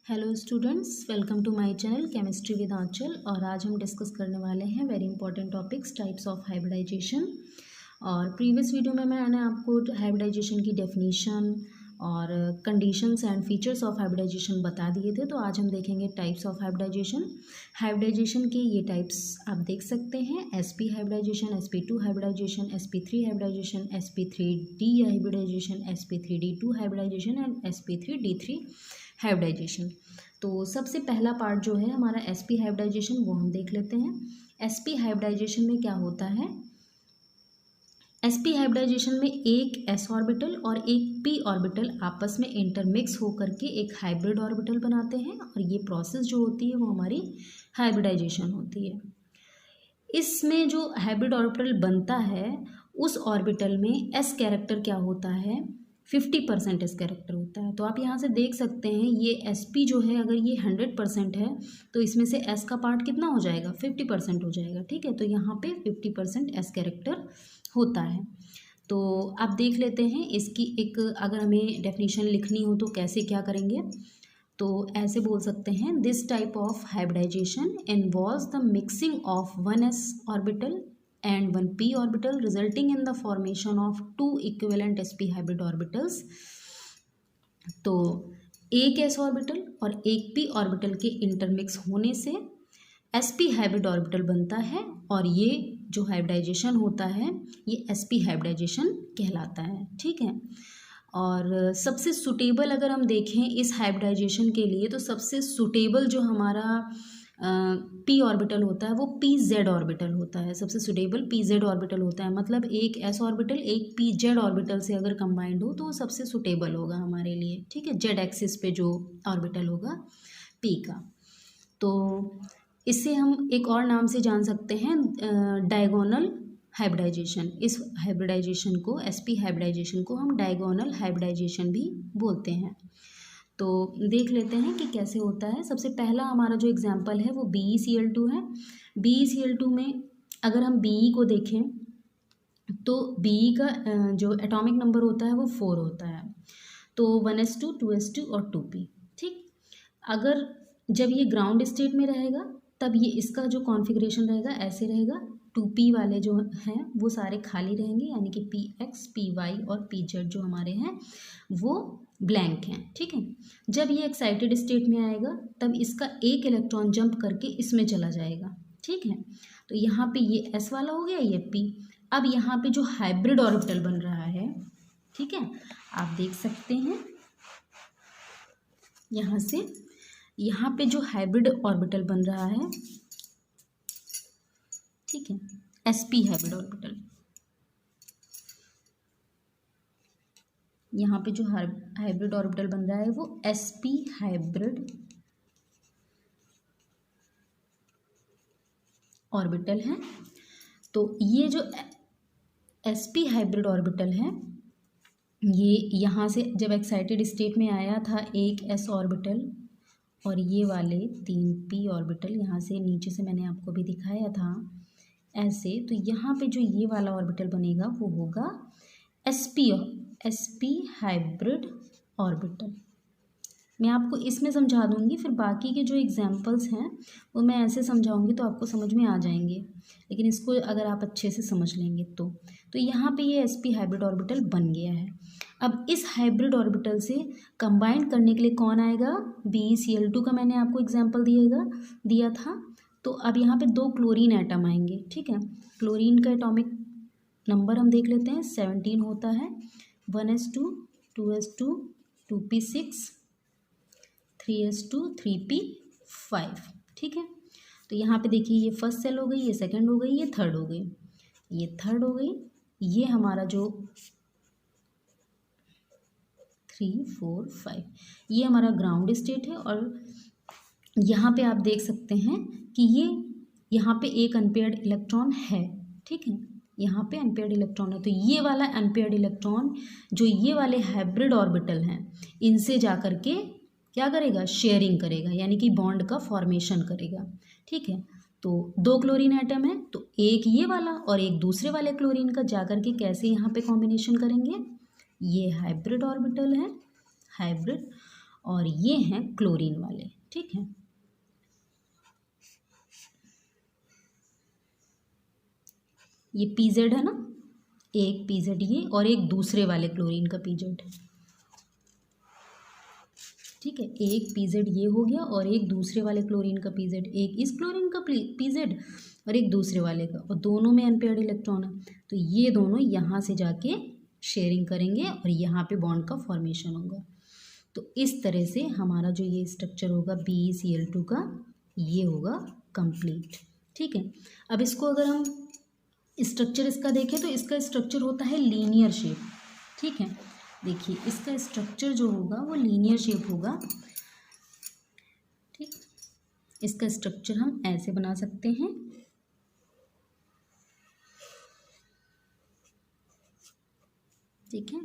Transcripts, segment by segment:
Hello students, welcome to my channel chemistry with Anchal. और आज हम डिस्कस करने वाले हैं very important topics, types of hybridisation. और प्रीवियस वीडियो में मैंने आपको हाइब्रिडाइजेशन की डेफिनेशन और conditions and features of hybridisation बता दिए थे। तो आज हम देखेंगे टाइप्स ऑफ हाइब्रिडाइजेशन। हाइब्रिडाइजेशन के ये टाइप्स आप देख सकते हैं: sp hybridisation, sp2 hybridisation, sp3 hybridisation, sp3d hybridisation, sp3d2 hybridisation and sp3d3 hybridisation. तो सबसे पहला पार्ट जो है हमारा sp हाइब्रिडाइजेशन, वो हम देख लेते हैं। sp हाइब्रिडाइजेशन में क्या होता है? sp हाइब्रिडाइजेशन में एक s ऑर्बिटल और एक p ऑर्बिटल आपस में इंटरमिक्स होकर के एक हाइब्रिड ऑर्बिटल बनाते हैं, और ये प्रोसेस जो होती है वो हमारी हाइब्रिडाइजेशन होती है। इसमें जो हाइब्रिड ऑर्बिटल बनता है उस ऑर्बिटल में s कैरेक्टर क्या होता है? 50% एस कैरेक्टर होता है। तो आप यहाँ से देख सकते हैं ये sp जो है, अगर ये 100% है तो इसमें से s का पार्ट कितना हो जाएगा? 50% हो जाएगा। ठीक है, तो यहाँ पे 50% एस कैरेक्टर होता है। तो आप देख लेते हैं इसकी एक, अगर हमें डेफिनेशन लिखनी हो तो कैसे क्या करेंगे? तो ऐसे बोल सकते हैं: this type of hybridization involves the mixing of one s orbital and one p orbital resulting in the formation of two equivalent sp hybrid orbitals। तो एक s ऑर्बिटल और एक p ऑर्बिटल के इंटरमिक्स होने से sp हाइब्रिड ऑर्बिटल बनता है, और ये जो हाइब्रिडाइजेशन होता है ये sp हाइब्रिडाइजेशन कहलाता है। ठीक है, और सबसे सुटेबल अगर हम देखें इस हाइब्रिडाइजेशन के लिए, तो सबसे सुटेबल जो हमारा पी ऑर्बिटल होता है वो पी जेड ऑर्बिटल होता है। सबसे सुटेबल पी जेड ऑर्बिटल होता है, मतलब एक एस ऑर्बिटल एक पी जेड ऑर्बिटल से अगर कंबाइंड हो तो वो सबसे सुटेबल होगा हमारे लिए। ठीक है, जेड एक्सिस पे जो ऑर्बिटल होगा पी का। तो इससे हम एक और नाम से जान सकते हैं, डायगोनल हाइब्रिडाइजेशन। इस हाइब्रिडाइजेशन को, एसपी हाइब्रिडाइजेशन को हम डायगोनल हाइब्रिडाइजेशन भी बोलते हैं। तो देख लेते हैं कि कैसे होता है। सबसे पहला हमारा जो एग्जाम्पल है वो BeCl2 है। BeCl2 में अगर हम Be को देखें तो Be का जो एटॉमिक नंबर होता है वो 4 होता है। तो 1s2 2s2 और 2p। ठीक, अगर जब ये ग्राउंड स्टेट में रहेगा तब ये इसका जो कॉन्फ़िगरेशन रहेगा ऐसे रहेगा। 2p वाले जो हैं वो सारे खाली रहेंगे, यानी कि px py और pz जो हमारे हैं वो ब्लैंक हैं। ठीक है, जब ये एक्साइटेड स्टेट में आएगा तब इसका एक इलेक्ट्रॉन जंप करके इसमें चला जाएगा। ठीक है, तो यहाँ पे ये s वाला हो गया, ये p। अब यहाँ पे जो हाइब्रिड ऑर्बिटल बन रहा है, ठीक है, आप देख सकते हैं यहाँ से, यहाँ पे जो हाइब्रिड ऑर्बिटल बन रहा है, ठीक है, sp हाइब्रिड ऑर्बिटल। यहाँ पे जो हाइब्रिड ऑर्बिटल बन रहा है वो sp हाइब्रिड ऑर्बिटल है। तो ये जो sp हाइब्रिड ऑर्बिटल है, ये यहाँ से जब एक्साइटेड स्टेट में आया था एक s ऑर्बिटल और ये वाले 3 p ऑर्बिटल, यहाँ से नीचे से मैंने आपको भी दिखाया था ऐसे। तो यहाँ पे जो ये वाला ऑर्बिटल बनेगा वो होगा sp हाइब्रिड ऑर्बिटल। मैं आपको इसमें समझा दूंगी, फिर बाकी के जो एग्जाम्पल्स हैं वो मैं ऐसे समझाऊंगी तो आपको समझ में आ जाएंगे, लेकिन इसको अगर आप अच्छे से समझ लेंगे तो यहाँ पे ये sp हाइब्रिड ऑर्बिटल बन गया है। अब इस हाइब्रिड ऑर्बिटल से कंबाइन करने के लिए कौन आएगा? BeCl2 का मैंने आपको एग्जाम्पल दिया था। तो अब यहाँ पे 2 क्लोरीन एटम आएंगे। ठीक है, क्लोरीन का एटॉमिक नंबर हम देख लेते हैं, 17 होता है। 1s2 2s2 2p6 3s2 3p5। ठीक है, तो यहाँ पे देखिए ये फर्स्ट सेल हो गई, ये सेकंड हो गई, ये थर्ड हो गई, ये थर्ड हो गई। ये हमारा जो 3 4 5 ये हमारा ग्राउंड स्टेट है। और यहाँ पे आप देख सकते हैं कि ये यहाँ पे एक अनपेयर्ड इलेक्ट्रॉन है। ठीक है, यहाँ पे अनपेयर्ड इलेक्ट्रॉन है, तो ये वाला अनपेयर्ड इलेक्ट्रॉन जो ये वाले हाइब्रिड ऑर्बिटल हैं इनसे जा कर के क्या करेगा? शेयरिंग करेगा, यानी कि बॉन्ड का फॉर्मेशन करेगा। ठीक है, तो 2 क्लोरीन एटम है, तो एक ये वाला और एक दूसरे वाले क्लोरीन का जाकर के कैसे यहाँ पे कॉम्बिनेशन करेंगे? ये हाइब्रिड ऑर्बिटल है, हाइब्रिड। और ये हैं क्लोरीन वाले, ठीक है। ये पीजेड है ना, एक पीजेड ये और एक दूसरे वाले क्लोरीन का पीजेड, ठीक है। एक पीजेड ये हो गया और एक दूसरे वाले क्लोरीन का पीजेड, एक इस क्लोरीन का पीजेड और एक दूसरे वाले का, और दोनों में अनपेयर्ड इलेक्ट्रॉन है, तो ये दोनों यहाँ से जाके शेयरिंग करेंगे और यहाँ पे बॉन्ड का फॉर्मेशन होगा। तो इस तरह से हमारा जो ये स्ट्रक्चर होगा BeCl2 का, ये होगा कंप्लीट, ठीक है। अब इसको अगर हम स्ट्रक्चर इसका देखें तो इसका स्ट्रक्चर होता है लीनियर शेप, ठीक है। देखिए इसका स्ट्रक्चर जो होगा वो लीनियर शेप होगा, ठीक। इसका स्ट्रक्चर हम ऐसे बना सकते हैं, ठीक है।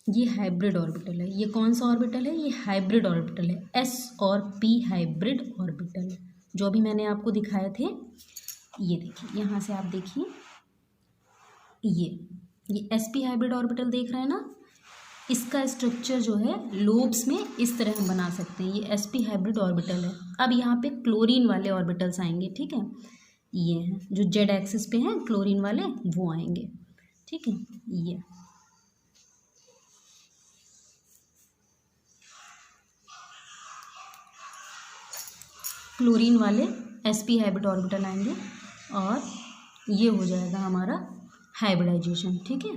ये हाइब्रिड ऑर्बिटल है, ये कौन सा ऑर्बिटल है, ये हाइब्रिड ऑर्बिटल है, S और P हाइब्रिड ऑर्बिटल, जो अभी मैंने आपको दिखाए थे। ये देखिए यहाँ से आप देखिए, ये sp हाइब्रिड ऑर्बिटल देख रहे हैं ना, इसका स्ट्रक्चर जो है लोब्स में इस तरह हम बना सकते हैं, ये sp हाइब्रिड ऑर्बिटल है। अब यहाँ पे क्लोरीन वाले ऑर्बिटल्स आएंगे, ठीक है, ये हैं जो z एक्सिस पे हैं क्लोरीन वाले, वो आएंगे, ठीक है। ये क्लोरीन वाले sp हाइब्रिड ऑर्बिटल आएंगे और ये हो जाएगा हमारा हाइब्रिडाइजेशन, ठीक है।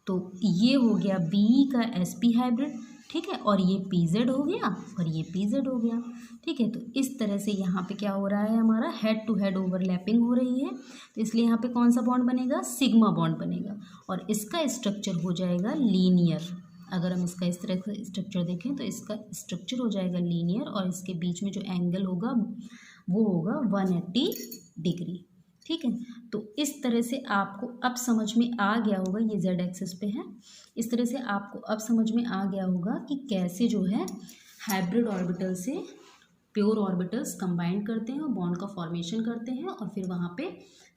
तो ये हो गया B का sp हाइब्रिड, ठीक है, और ये pz हो गया और ये pz हो गया, ठीक है। तो इस तरह से यहाँ पे क्या हो रहा है, हमारा हेड टू हेड ओवरलैपिंग हो रही है, तो इसलिए यहाँ पे कौन सा बॉन्ड बनेगा, सिग्मा बॉन्ड बनेगा, और इसका स्ट्रक्चर हो जाएगा लीनियर। अगर हम इसका इस तरह का स्ट्रक्चर देखें तो इसका स्ट्रक्चर हो जाएगा लीनियर, और इसके बीच में जो एंगल होगा वो होगा 180 डिग्री, ठीक है। तो इस तरह से आपको अब समझ में आ गया होगा, ये z एक्सिस पे है, इस तरह से आपको अब समझ में आ गया होगा कि कैसे जो है हाइब्रिड ऑर्बिटल से प्योर ऑर्बिटल्स कंबाइन करते हैं और बॉन्ड का फॉर्मेशन करते हैं, और फिर वहाँ पे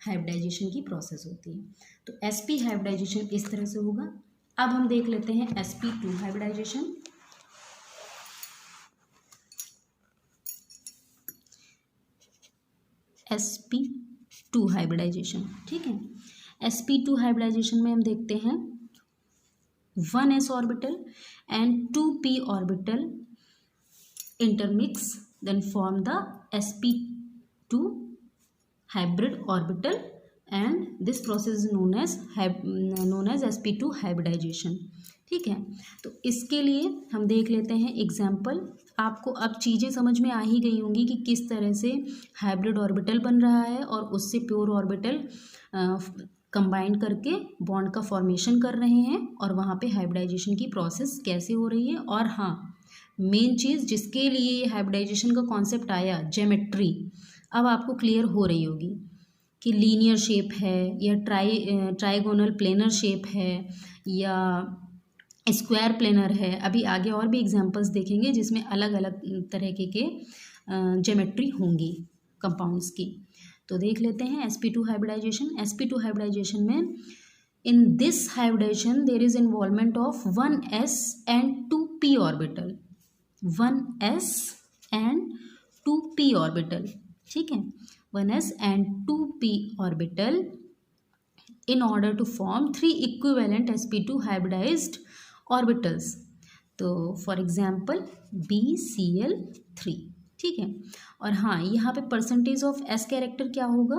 हाइब्रिडाइजेशन की प्रोसेस होती है। तो sp हाइब्रिडाइजेशन इस तरह से होगा। अब हम देख लेते हैं sp2 हाइब्रिडाइजेशन। sp2 हाइब्रिडाइजेशन, ठीक है। sp2 हाइब्रिडाइजेशन में हम देखते हैं 1s orbital and 2p orbital intermix, then form the sp2 hybrid orbital, and this process is known as sp2 hybridization, ठीक है। तो इसके लिए हम देख लेते हैं एग्जाम्पल। आपको अब चीज़ें समझ में आ ही गई होंगी कि किस तरह से हाइब्रिड ऑर्बिटल बन रहा है और उससे प्योर ऑर्बिटल कंबाइन करके बॉन्ड का फॉर्मेशन कर रहे हैं, और वहाँ पे हाइब्रिडाइजेशन की प्रोसेस कैसे हो रही है। और हाँ, मेन चीज़ जिसके लिए ये हाइब्रिडाइजेशन का कॉन्सेप्ट आया, ज्योमेट्री, अब आपको क्लियर हो रही होगी कि लीनियर शेप है या ट्राइगोनल प्लेनर शेप है या स्क्वायर प्लेनर है। अभी आगे और भी एग्जांपल्स देखेंगे जिसमें अलग अलग तरह के ज्योमेट्री होंगी कंपाउंड्स की। तो देख लेते हैं sp2 हाइब्रिडाइजेशन। sp2 हाइब्रिडाइजेशन में in this hybridization there is involvement of 1s and 2p orbital, 1s and 2p orbital, ठीक है, 1s and 2p orbital in order to form 3 equivalent sp2 hybridized orbitals। तो for example BeCl3, ठीक है। और हाँ, यहाँ पे परसेंटेज ऑफ s कैरेक्टर क्या होगा,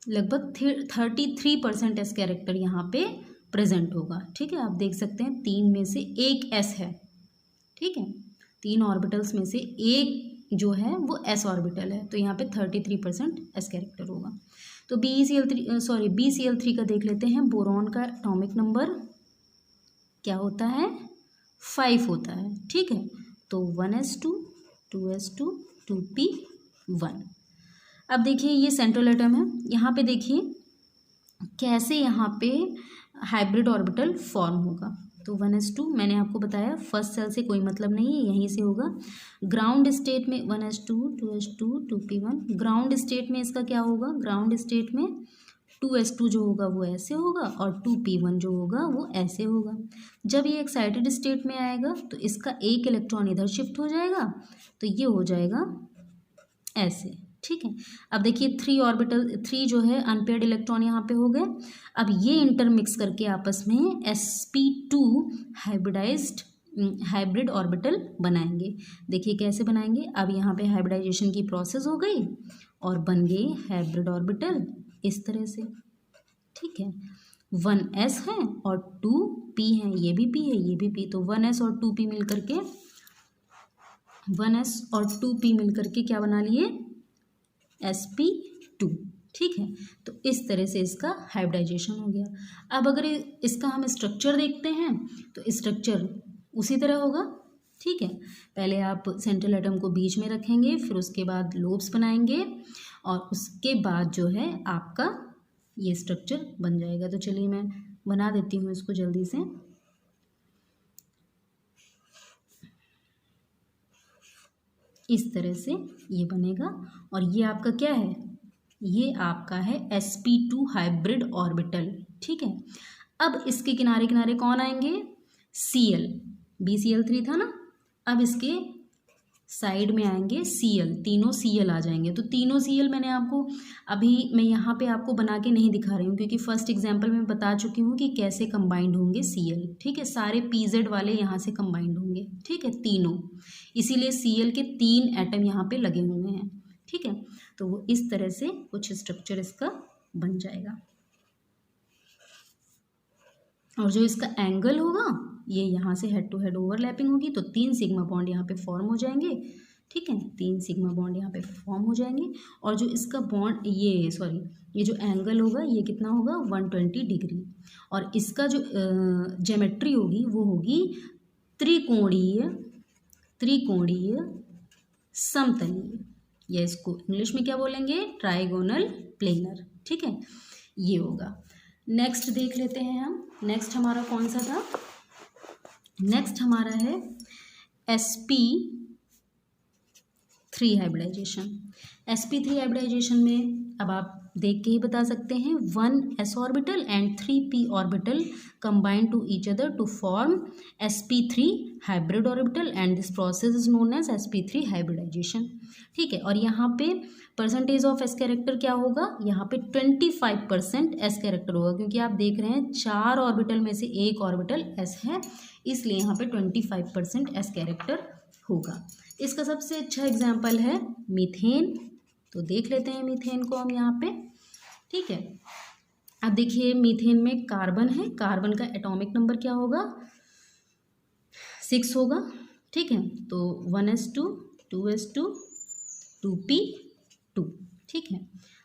लगभग 33% s कैरेक्टर यहाँ पे प्रेजेंट होगा, ठीक है। आप देख सकते हैं 3 में से 1 s है, ठीक है, 3 ऑर्बिटल्स में से एक जो है वो s ऑर्बिटल है, तो यहाँ पे 33% s कैरेक्टर होगा। तो BeCl3 का देख लेते हैं। बोरॉन का एटॉमिक नंबर क्या होता है, 5 होता है, ठीक है। तो 1s2 2s2 2p1। अब देखिए ये सेंट्रल एटम है, यहाँ पे देखिए कैसे यहाँ पे हाइब्रिड ऑर्बिटल फॉर्म होगा। तो 1s2 मैंने आपको बताया फर्स्ट सेल से कोई मतलब नहीं है, यहीं से होगा। ग्राउंड स्टेट में 1s2 2s2 2p1, ground state में इसका क्या होगा, ग्राउंड स्टेट में 2s2 जो होगा वो ऐसे होगा और 2p1 जो होगा वो ऐसे होगा। जब ये एक्साइटेड स्टेट में आएगा तो इसका एक इलेक्ट्रॉन इधर शिफ्ट हो जाएगा, तो ये हो जाएगा ऐसे। ठीक है, अब देखिए 3 जो है अनपेयर्ड इलेक्ट्रॉन यहाँ पे हो गए। अब ये इंटरमिक्स करके आपस में sp2 हाइब्रिड ऑर्बिटल बनाएंगे। देखिए कैसे बनाएंगे। अब यहाँ पे हाइब्रिडाइजेशन की प्रोसेस हो गई और बन गए हाइब्रिड ऑर्बिटल इस तरह से। ठीक है, 1s है और 2p है, ये भी p है ये भी p, तो 1s और 2p मिल करके 1s और 2p मिल करके क्या बना लिए, sp2। ठीक है, तो इस तरह से इसका हाइब्रिडाइजेशन हो गया। अब अगर इसका हम स्ट्रक्चर देखते हैं तो स्ट्रक्चर उसी तरह होगा। ठीक है, पहले आप सेंट्रल एटम को बीच में रखेंगे, फिर उसके बाद लोब्स बनाएंगे और उसके बाद जो है आपका ये स्ट्रक्चर बन जाएगा। तो चलिए मैं बना देती हूँ इसको जल्दी से। इस तरह से ये बनेगा और ये आपका क्या है, ये आपका है sp2 हाइब्रिड ऑर्बिटल। ठीक है, अब इसके किनारे किनारे कौन आएंगे, Cl, BCl3 था ना, अब इसके साइड में आएंगे Cl, तीनों Cl आ जाएंगे। तो तीनों Cl मैं यहाँ पे आपको बना के नहीं दिखा रही हूँ क्योंकि फर्स्ट एग्जाम्पल में बता चुकी हूँ कि कैसे कंबाइंड होंगे Cl। ठीक है, सारे pz वाले यहाँ से कंबाइंड होंगे। ठीक है, तीनों, इसीलिए Cl के 3 एटम यहाँ पे लगे हुए हैं। ठीक है, तो वो इस तरह से कुछ स्ट्रक्चर इसका बन जाएगा और जो इसका एंगल होगा ये यहाँ से हेड टू हेड ओवरलैपिंग होगी तो 3 सिग्मा बॉन्ड यहाँ पे फॉर्म हो जाएंगे। ठीक है, 3 सिग्मा बॉन्ड यहाँ पे फॉर्म हो जाएंगे और जो इसका बॉन्ड ये जो एंगल होगा ये कितना होगा 120 डिग्री और इसका जो ज्योमेट्री होगी वो होगी त्रिकोणीय समतलीय, या इसको इंग्लिश में क्या बोलेंगे, ट्राइगोनल प्लेनर। ठीक है, ये होगा। नेक्स्ट देख लेते हैं हम। नेक्स्ट हमारा कौन सा था, नेक्स्ट हमारा है sp3 हाइब्रिडाइजेशन। sp3 हाइब्रिडाइजेशन में अब आप देख के ही बता सकते हैं 1s orbital and 3p orbital combine to each other to form sp3 hybrid orbital and this process is known as sp3 hybridization. ठीक है, और यहाँ पे परसेंटेज ऑफ एस कैरेक्टर क्या होगा, यहाँ पे 25% एस कैरेक्टर होगा क्योंकि आप देख रहे हैं 4 ऑर्बिटल में से एक ऑर्बिटल एस है, इसलिए यहाँ पे 25% एस कैरेक्टर होगा। इसका सबसे अच्छा एग्जाम्पल है मीथेन, तो देख लेते हैं मीथेन को हम यहाँ पे। ठीक है, अब देखिए मीथेन में कार्बन है, कार्बन का एटॉमिक नंबर क्या होगा, 6 होगा। ठीक है, तो 1s2 2s2 2p2। ठीक है,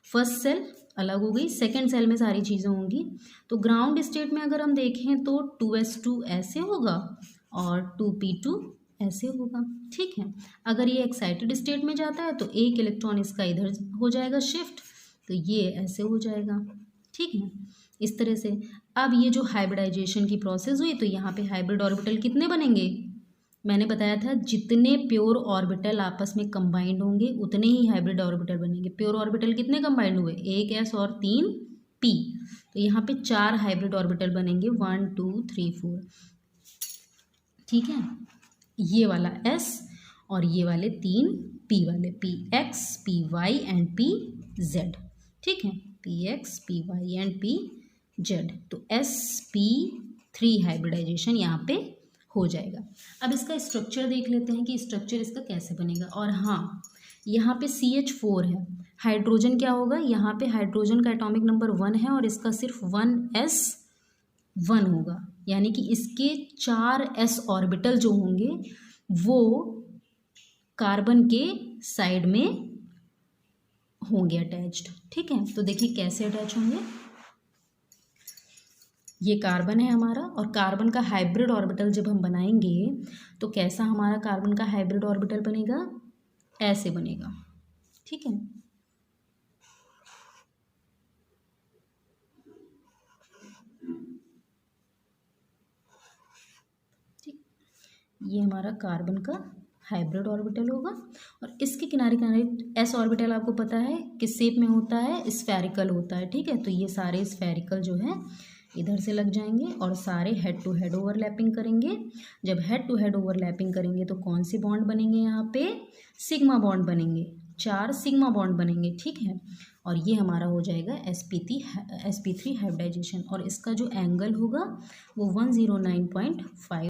फर्स्ट सेल अलग हो गई, सेकंड सेल में सारी चीज़ें होंगी। तो ग्राउंड स्टेट में अगर हम देखें तो 2s2 ऐसे होगा और 2p2 ऐसे होगा। ठीक है, अगर ये एक्साइटेड स्टेट में जाता है तो एक इलेक्ट्रॉन इसका इधर हो जाएगा शिफ्ट, तो ये ऐसे हो जाएगा। ठीक है, इस तरह से। अब ये जो हाइब्रिडाइजेशन की प्रोसेस हुई तो यहाँ पे हाइब्रिड ऑर्बिटल कितने बनेंगे, मैंने बताया था जितने प्योर ऑर्बिटल आपस में कंबाइंड होंगे उतने ही हाइब्रिड ऑर्बिटल बनेंगे। प्योर ऑर्बिटल कितने कंबाइंड हुए, 1 s और 3 p, तो यहाँ पे 4 हाइब्रिड ऑर्बिटल बनेंगे, 1 2 3 4। ठीक है, ये वाला s और ये वाले 3 p वाले, px py एंड pz। ठीक है, px py एंड pz, तो sp3 हाइब्रिडाइजेशन यहाँ पे हो जाएगा। अब इसका स्ट्रक्चर देख लेते हैं कि स्ट्रक्चर इसका कैसे बनेगा। और हाँ, यहाँ पे CH4 है, हाइड्रोजन क्या होगा, यहाँ पे हाइड्रोजन का एटॉमिक नंबर 1 है और इसका सिर्फ 1s1 होगा, यानी कि इसके 4 s ऑर्बिटल जो होंगे वो कार्बन के साइड में होंगे अटैच्ड। ठीक है, तो देखिए कैसे अटैच होंगे, ये कार्बन है हमारा और कार्बन का हाइब्रिड ऑर्बिटल जब हम बनाएंगे तो कैसा हमारा कार्बन का हाइब्रिड ऑर्बिटल बनेगा, ऐसे बनेगा। ठीक है, ठीक, ये हमारा कार्बन का हाइब्रिड ऑर्बिटल होगा और इसके किनारे किनारे एस ऑर्बिटल आपको पता है किस शेप में होता है, स्फेरिकल होता है, ठीक है। तो ये सारे स्फेरिकल जो है इधर से लग जाएंगे और सारे हेड टू हेड ओवरलैपिंग करेंगे। जब हेड टू हेड ओवरलैपिंग करेंगे तो कौन से बॉन्ड बनेंगे, यहाँ पे सिग्मा बॉन्ड बनेंगे, 4 सिग्मा बॉन्ड बनेंगे, ठीक है। और ये हमारा हो जाएगा sp3 हाइब्रिडाइजेशन, और इसका जो एंगल होगा वो 109.5